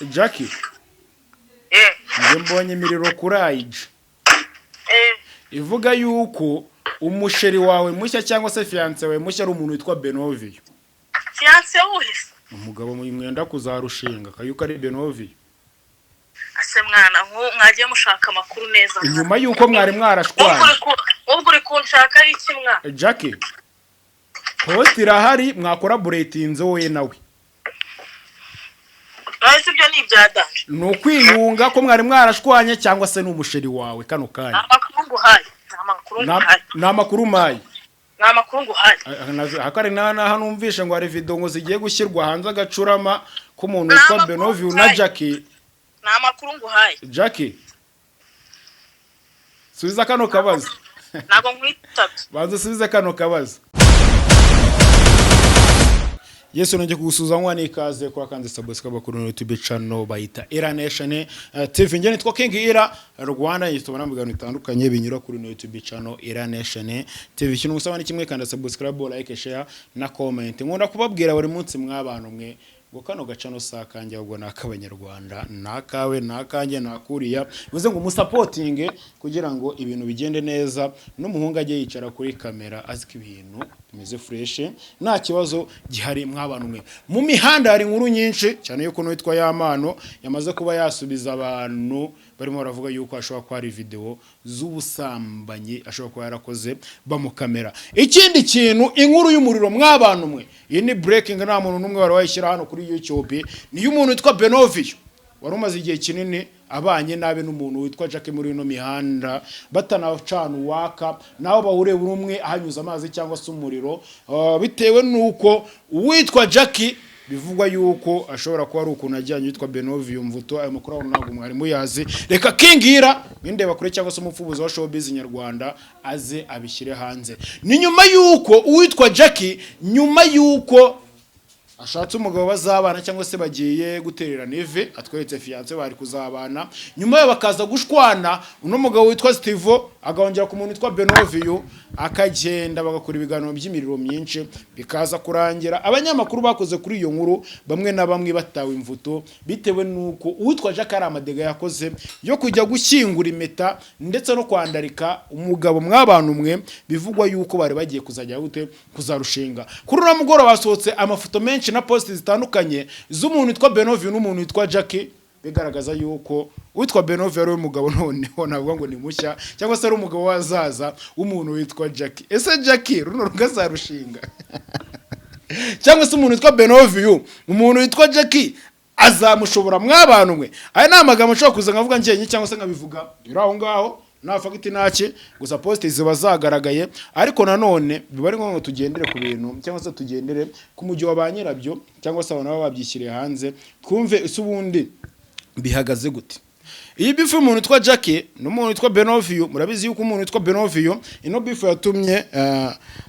Jackie, njye mbonye imiriro kuri ayiji ivuga yuko umusheri wawe mushya cyangwa se fiance wawe mushya ari umuntu witwa Benovio. Fiance wuhise Umugabo mwenda kuzarushinga kayuko ari Benovio. ase mwana mwagiye mushaka amakuru neza Inyuma yuko mwari mwarashwana. Ubwo uri kunshaka iki mwana? Jackie, post irahari mwakoraboratinze wowe nawe. Nahise ibyo ni ibyadanje. Ni ukwiyunga ko mwari mwarashwanye cyangwa se n'umusheri wawe kano kanya. Amakuru nguhaye. Namakuru mayi. Namakuru nguhaye. Hakari na hanumvishe ngo ari video ngo zigiye gushyirwa hanze agacurama ko umuntu witwa Benovio na Jackie. Namakuru nguhaye. Jackie, subiza kano kabazo. Nago nkwitabye. Banza subiza kano kabazo. Yesu nongeye kugusuzanywa n'ikaze kwa kanze subscribe kuri YouTube channel bayita Era Nation TV. Njye nitwa King Era Rwanda, yitubona mu biganiro bitandukanye binyura kuri YouTube channel Era Nation TV. Ikintu gusaba ni kimwe, kandi subscribe, like, share na comment. Nkunda kubabwira buri munsi mw'abantu mwe ngo kano gacano sakanje ahubwo nak'abanyarwanda nakawe nakanje nakuriya bivuze ngo musupporting kugira ngo ibintu bigende neza, n'umuhungu ajye yicara kuri kamera aziko ibintu bimeze fresh nta kibazo gihari. Mw'abantu mwe mu mihanda hari inkuru nyinshi cyane yuko no witwa Yamano yamaze kuba yasubiza abantu barimo baravuga yuko ashobora kwa ari video z'ubusambanyi ashobora kuba yarakoze bamukamera. Ikindi kintu, inkuru y'umuriro mw'abantu mwe, iyi ni breaking, nta muntu numwe wari wayishyira hano kuri YouTube, ni y'umuntu witwa Benovio wari umaze igihe kinini abanye nabe n'umuntu witwa Jackie muri ino mihanda batanacana uwaka, naho bahuriye buri umwe ahanyuza amazi cyangwa se umuriro, bitewe nuko uwitwa Jackie bivugwa yuko ashobora kuba ari ukuntu ajyanye witwa Benovio mvuto. Ayo makuru aho ntabwo mwari muyazi. Reka King Era ndeba kure cyangwa se umupfubuzi wa showbiz nyarwanda aze abishyire hanze. Ni nyuma yuko uwitwa Jackie nyuma yuko ashatse umugabo bazabana cyangwa se bagiye guterera neve, atweretse fiance bari kuzabana, nyuma yo bakaza gushwana, uno mugabo witwa Steve agahongera ku muntu witwa Benovio akagenda bagakora ibiganiro by'imiriro myinshi, bikaza kurangira abanyamakuru bakoze kuri iyo nkuru bamwe na bamwe batawe imvuto bitewe nuko uwitwa Jackie ari amadega yakoze yo kujya gushyingura impeta ndetse no kwandarika umugabo. Mw'abantu mwe bivugwa yuko bari bagiye kuzajya gute kuzarushinga. Kuri uno mugoroba basohotse amafoto menshi na post zitandukanye z'umuntu witwa Benovio n'umuntu witwa Jackie, bigaragaza yuko witwa Benovio ari umugabo noneho navuga ngo ni mushya cyangwa se ari umugabo wazaza w'umuntu witwa Jackie. Ese Jackie runo rugazarushinga cyangwa se umuntu witwa Benovio umuntu witwa Jackie azamushobora? Mw'abantu mwe aya nta magambo nshobora kuza nkavuga njye cyangwa se nkabivuga iraho ngaho nta fagiti nake, gusa post ziba zagaragaye. Ariko nanone biba ari ngombwa tugendere ku bintu cyangwa se tugendere ku mujyi wa ba nyirabyo cyangwa se abantu babyishyiriye hanze, twumve isi ubundi bihagaze gute. Iyi bifu y'umuntu witwa Jackie n'umuntu witwa Benovio, murabizi yuko umuntu witwa Benovio ino bifu yatumye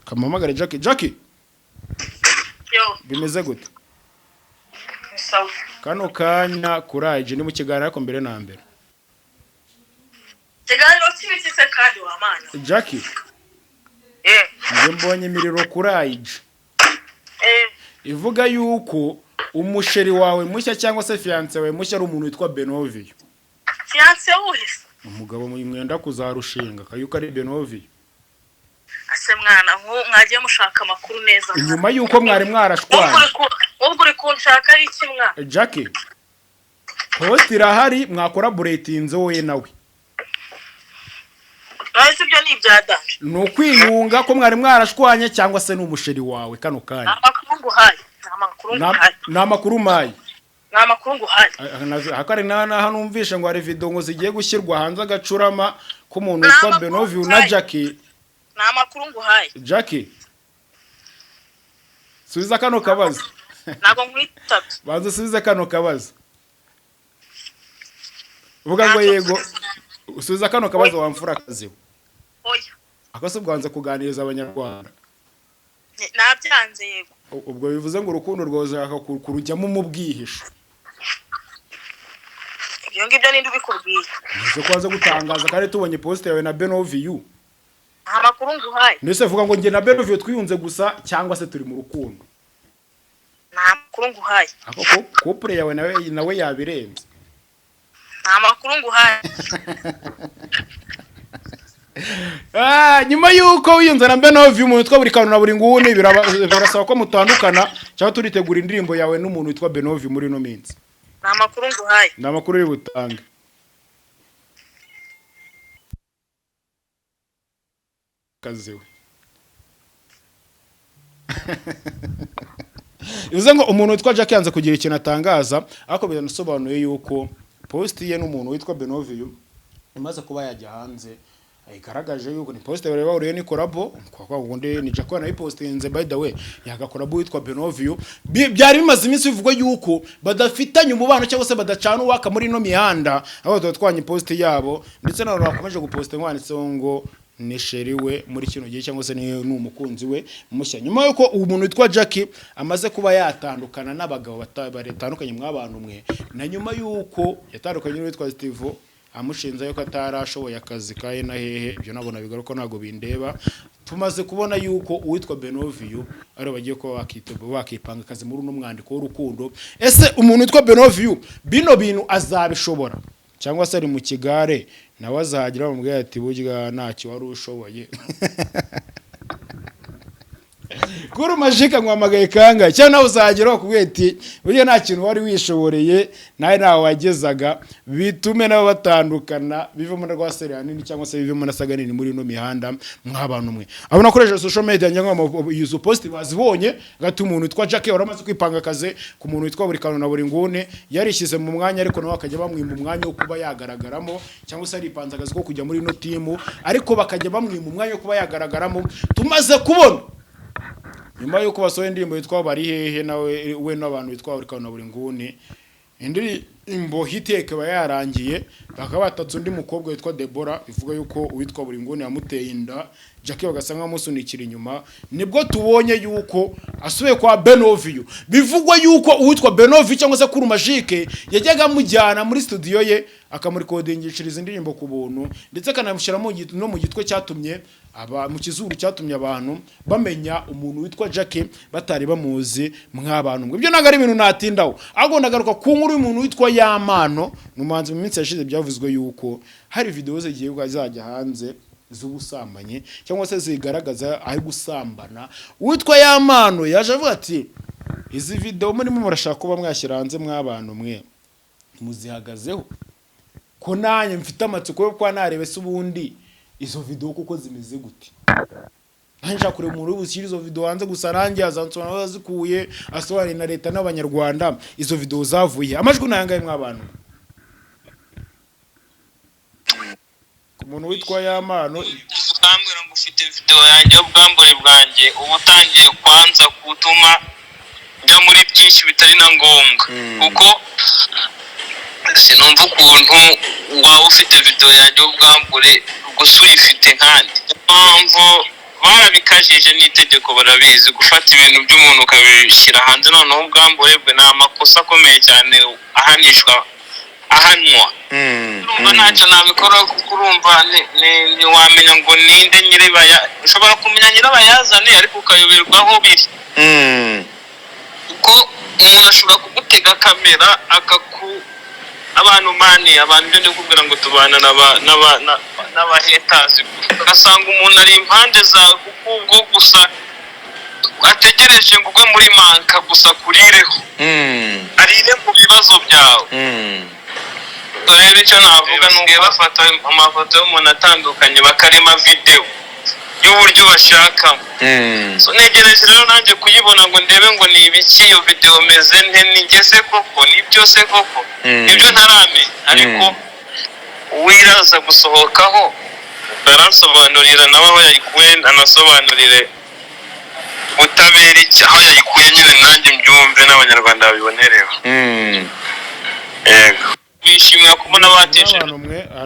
kamamagare Jackie Yo bimeze gute sawa kano kanya kuraje ni mu kiganiro ariko mbere na mbere. Kiganiro kibitse kandi wa mana Jackie, njye mbonye imiriro kuri ayiji ivuga yuko umusheri wawe mushya cyangwa se fiance wawe mushya ari umuntu witwa Benovio. Fiance wuhise Umugabo mwenda kuzarushinga kayuko ari Benovio. ase mwana mwagiye mushaka amakuru neza Inyuma yuko mwari mwarashwana. Ubwo uri kunshaka iki mwana? Jackie, post irahari mwakoraboratinze wowe nawe. Nahise ibyo ni ibyadanje. Ni ukwiyunga ko mwari mwarashwanye cyangwa se n'umusheri wawe kano kanya. Amakuru nguhaye. Namakuru mayi. Namakuru nguhaye. Hakari na hanumvishe ngo ari video ngo zigiye gushyirwa hanze agacurama ko umuntu witwa Benovio na Jackie. Namakuru nguhaye. Jackie, subiza kano kabazo. Nago nkwitabye. Banza subiza kano kabazo. Vuga ngo yego. Usubiza kano kabazo wamfura kaziwe. Oya. Akose bwanza kuganiriza abanyarwanda. Nabyanze yego. Ubwo bivuze ngo urukundo rwoza kurujyamo mu bwihisho. Iyo ngibyo nindi ubikubwiye. Nise kwaza gutangaza kandi tubonye post yawe na Benovio. Amakuru nguhaye. Nise vuga ngo nge na Benovio twiyunze gusa cyangwa se turi mu rukundo. Nta makuru nguhaye. Ako couple yawe nawe yabirenze. Nta makuru nguhaye. Nyuma yuko wiyunze na Benovie umuntu witwa buri kantu na buri nguni birasaba ko mutandukana cyangwa turitegura indirimbo yawe n'umuntu witwa Benovie muri no minsi. Nta makuru nguhaye. Nta makuru uri butange. Kazewe. Ivuze ngo umuntu witwa Jack yanze kugira ikintu atangaza ariko biranasobanuye yuko post ye n'umuntu witwa Benovie imaze kuba yajya hanze igaragaje yuko ni post bari bahuriye ni collabo kwa ngundi ni Jack na postinze by the way yaga collabo witwa Benovie byari bimaze iminsi bivugwa yuko badafitanye umubano cyangwa se badacana uwaka muri no mihanda aho twanye post yabo ndetse nabo bakomeje guposta ngwanditseho ngo ni sheri we muri kino gihe cyangwa se ni umukunzi we mushya nyuma yuko umuntu witwa Jackie amaze kuba yatandukana n'abagabo batandukanye mw'abantu mwe na nyuma yuko yatandukanye n'uwitwa Steve amushinza yuko atarashoboye akazi kaye na hehe ibyo nabona bigaruka nago bindeba tumaze kubona yuko uwitwa Benovie ari bagiye ko bakipanga akazi muri uno mwandiko w'urukundo ese umuntu witwa Benovie bino bintu azabishobora cyangwa se ari mu kigare nawe azagira bamubwira ati burya ntacyo wari ushoboye kuri majika ngwamagaye kanga cyangwa nawe uzagira bakubwira ati burya nta kintu wari wishoboreye nawe nawe wagezaga bitume nabo batandukana bivemo na rwasere hanini cyangwa se bivemo na saganini muri no mihanda mw'abantu mwe abo nakoresha social media nyangwa yuzo post bazibonye gati umuntu witwa Jack waramaze kwipanga akaze ku muntu witwa buri kantu na buri ngune yarishyize mu mwanya ariko nawe akajya bamwima umwanya wo kuba yagaragaramo cyangwa se ari ipanze akazi ko kujya muri no team ariko bakajya bamwima umwanya wo kuba yagaragaramo tumaze kubona nyuma yuko basohoye indirimbo yitwa bari hehe nawe we n'abantu bitwa buri kantu na buri nguni indirimbo hiteke bayarangiye bakaba batatse undi mukobwa witwa Deborah bivuga yuko uwitwa buri nguni yamuteye inda Jackie bagasanga amusunikira inyuma nibwo tubonye yuko asubiye kwa Benovie bivugwa yuko uwitwa Benovie cyangwa se kuri Magique yajyaga mujyana muri studio ye akamurikodingishiriza indirimbo ku buntu ndetse akanamushyira no mu gitwe cyatumye mu kizuru cyatumye abantu bamenya umuntu witwa Jackie batari bamuzi mw'abantu ibyo naga ari ibintu natindaho ahubwo ndagaruka ku nkuru y'umuntu witwa Yamano numanze mu minsi yashize byavuzwe yuko hari video zigiye zajya hanze z'ubusambanye cyangwa se zigaragaza aho gusambana witwa Yamano yaje avuga ati izi video murimo murashaka kuba mwashyira hanze mw'abantu mwe muzihagazeho ko nanye mfite amatsiko yo kwa narebe se ubundi izo video kuko zimeze gute anja kure umuntu ubushyira izo video hanze gusa rangi azansona bazikuye asobanira na leta n'abanyarwanda izo video zavuye amajwi nayangaye mw'abantu umuntu witwa Yamano ukambwira ngo ufite video yanjye ubwambure bwanjye ubutangiye kwanza kutuma njya muri byinshi bitari na ngombwa kuko sinumva ukuntu waba ufite video yanjye ubwambure gusa uyifite nkandi mpamvu barabikajije n'itegeko barabizi gufata ibintu by'umuntu ukabishyira hanze noneho ubwambure bwe ni amakosa akomeye cyane ahanwa urumva ntacyo nabikora kuko urumva ntiwamenya ngo ninde nyiribaya ushobora kumenya nyirabayazane ariko ukayoberwa aho biri kuko umuntu ashobora kugutega kamera abantu byo ndikubwira ngo tubana n'abahetazi ugasanga umuntu ari impande zawe kuko ubwo gusa ategereje ngo ugwe muri manka gusa kurireho arire mu bibazo byawe rero icyo navuga ni uko bafata amafoto y'umuntu atandukanye bakarema video y'uburyo bashakamo negereje rero nanjye kuyibona ngo ndebe ngo ni ibiki iyo video meze nigeze koko ni byose koko ibyo ntaramenya ariko uwiraza gusohokaho baransobanurira nawe aho yayikuye anasobanurire ubutabera aho yayikuye nyine nanjye mbyumve n'abanyarwanda babibonereho yego bishimira kubona bateje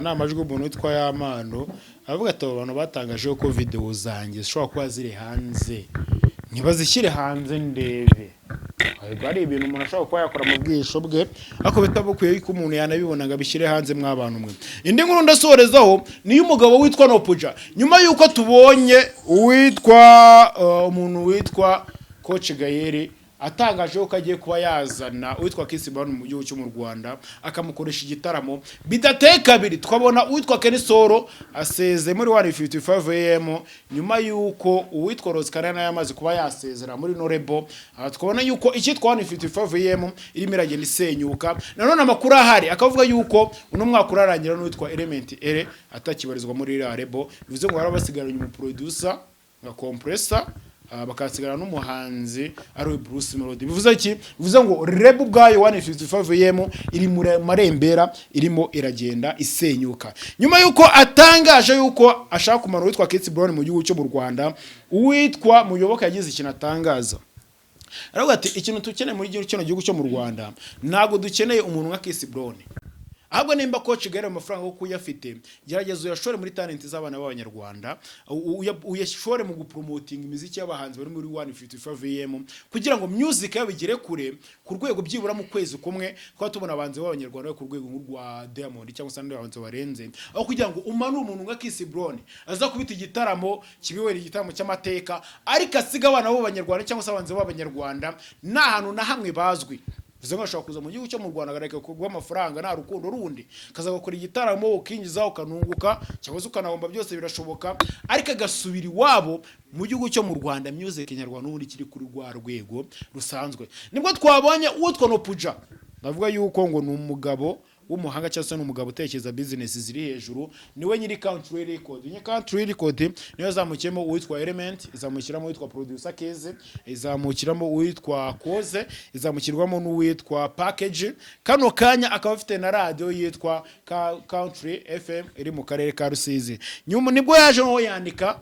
ni amajwi y'umuntu witwa Yamano avuga ati abo bantu batangaje ko video zanjye zishobora kuba ziri hanze ntibazishyire hanze ndebe ari ibintu umuntu ashobora kuba yakora mu bwisho bwe ariko bitabukuye yuko umuntu yanabibonaga bishyire hanze mw'abantu mwe indi nkuru ndasorezaho niyo umugabo witwa Nopuja nyuma yuko tubonye uwitwa umuntu witwa Coach Gayeri atangaje ko agiye kuba yazana uwitwa Chris Brown mu gihugu cyo mu Rwanda akamukoresha igitaramo bidateye kabiri. Twabona uwitwa Ken Solo aseze muri 155 AM nyuma yuko uwitwa Rose Karena yamaze kuba yasezera muri Norebo. Twabona yuko icyitwa 155 AM irimo iragenda isenyuka. Nanone amakuru ahari akavuga yuko uno mwaka urarangira n'uwitwa Element Ere atakibarizwa muri Rebo, bivuze ngo barabasigaranye mu producer nka Compressor bakasigara n'umuhanzi ari Bruce Melody. Bivuze iki? Bivuze ngo Rebo bwayo 155 AM iri muri marembera irimo iragenda isenyuka. Nyuma yuko atangaje yuko ashaka kumara witwa Chris Brown mu gihugu cyo mu Rwanda, uwitwa Muyoboka yagize ikintu atangaza. Aravuga ati ikintu tukeneye muri gihugu cyo mu Rwanda ntago dukeneye umuntu nka Chris Brown. Ahubwo nimba coach gare amafaranga yo kuyafite, gerageza uyashore muri talent z'abana b'abanyarwanda, uyashore mu gupromoting imiziki y'abahanzi bari muri 155 AM kugira ngo music yabigire kure ku rwego byibura mu kwezi kumwe, kwa tubona abanzi b'abanyarwanda ku rwego rwa Diamond cyangwa se n'abanzi barenze, aho kugira ngo umanure umuntu nka Chris Brown aza kubita igitaramo kibiwera igitaramo cy'amateka ariko asiga abana b'abanyarwanda cyangwa se abanzi b'abanyarwanda nta hantu na hamwe bazwi. Bivuze ngo ashobora kuza mu gihugu cyo mu Rwanda agareka kugwa amafaranga nta rukundo rundi, kaza gukora igitaramo ukinjiza ukanunguka cyangwa se ukanahomba, byose birashoboka, ariko agasubira iwabo mu gihugu cyo mu Rwanda music nyarwanda n'ubundi kiri kuri rwa rwego rusanzwe. Nibwo twabonye uwitwa Nopuja, ndavuga yuko ngo ni umugabo w'umuhanga cyangwa se n'umugabo utekereza business ziri hejuru, niwe nyiri Country Record. Nye Country Record niyo zamukiyemo uwitwa Element, izamukiramo uwitwa Producer Keze, izamukiramo uwitwa Koze, izamukirwamo n'uwitwa Package. Kano kanya akaba afite na radio yitwa Country FM iri mu karere ka Rusizi. Nyuma nibwo yaje no yandika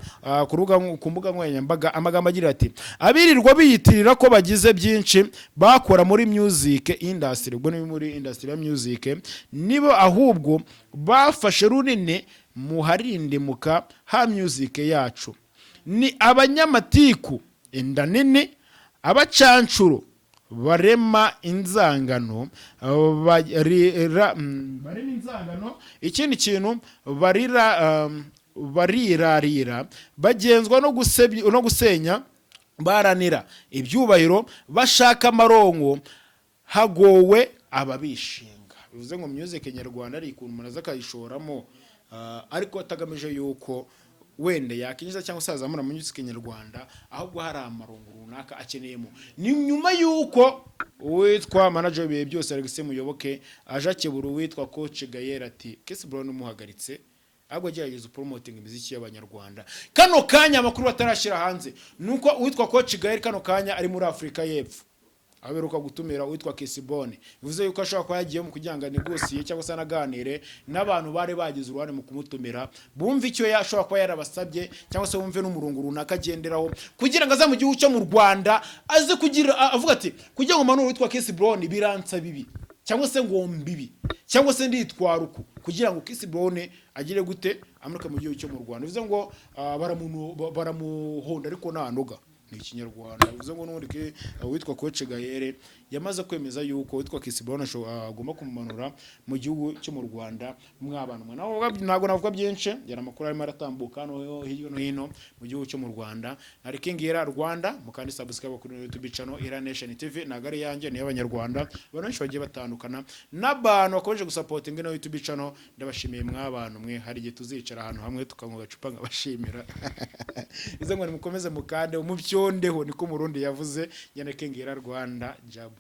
ku mbuga nkoranyambaga amagambo agira ati abirirwa biyitirira ko bagize byinshi bakora muri music industry, ubwo ni muri industry ya music, nibo ahubwo bafashe runini muharindimuka ha music yacu. Ni abanyamatiku inda nini, abacancuro barema inzangano, barema inzangano, ikindi kintu barirarira, bagenzwa no gusenya, baranira ibyubahiro, bashaka amarongo, hagowe ababishinga. Bivuze ngo music nyarwanda ari ikuntu umuntu aza akayishoramo ariko atagamije yuko wende yakinjiza cyangwa se azamura mu music nyarwanda, ahubwo hari amarongo runaka akeneyemo. Ni nyuma yuko uwitwa manager biye byose Alex Muyoboke aje akebura uwitwa coach Gayer ati Chris Brown umuhagaritse, ahubwo gerageza promoting imiziki y'abanyarwanda. Kano kanya amakuru batarashira hanze nuko uwitwa coach Gayer kano kanya ari muri Afrika y'Epfo, aberuka gutumira uwitwa Chris Brown. Bivuze yuko ashaka ko yagiye mu kujyanga negosiye cyangwa se anaganire n'abantu bare bagize uruhare mu kumutumira, bumva icyo yashobora kuba yarabasabye cyangwa se bumve n'umurongo runaka agenderaho kugira ngo aza mu gihugu cyo mu Rwanda aze kugira avuga ati kugira ngo manuru witwa Chris Brown biransa bibi cyangwa se ngo mbibi cyangwa se nditwara uku, kugira ngo Chris Brown agire gute amurika mu gihugu cyo mu Rwanda. Bivuze ngo baramuhonda ariko nta noga ni ikinyarwanda. Bivuze ngo n'undi witwa coach Gahere yamaze kwemeza yuko witwa Chris Brown agomba kumumanura mu gihugu cyo mu Rwanda mwabantu. Ntago navuga byinshi, yara makuru arimo aratambuka no hirya no hino mu gihugu cyo mu Rwanda. Ari King Era Rwanda, mukandi subscribe kuri YouTube channel Era Nation TV. Nagari yanjye ni y'abanyarwanda bananshi bagiye batandukana n'abantu bakomeje gusupportinga no YouTube channel. Ndabashimiye mwabantu mwe, hari gihe tuzicara ahantu hamwe tukanywa gacupa ngabashimira. Bize ngo mukomeze mukande umubyo ndeho niko Murundi yavuze. Yana King Era Rwanda. Jobless.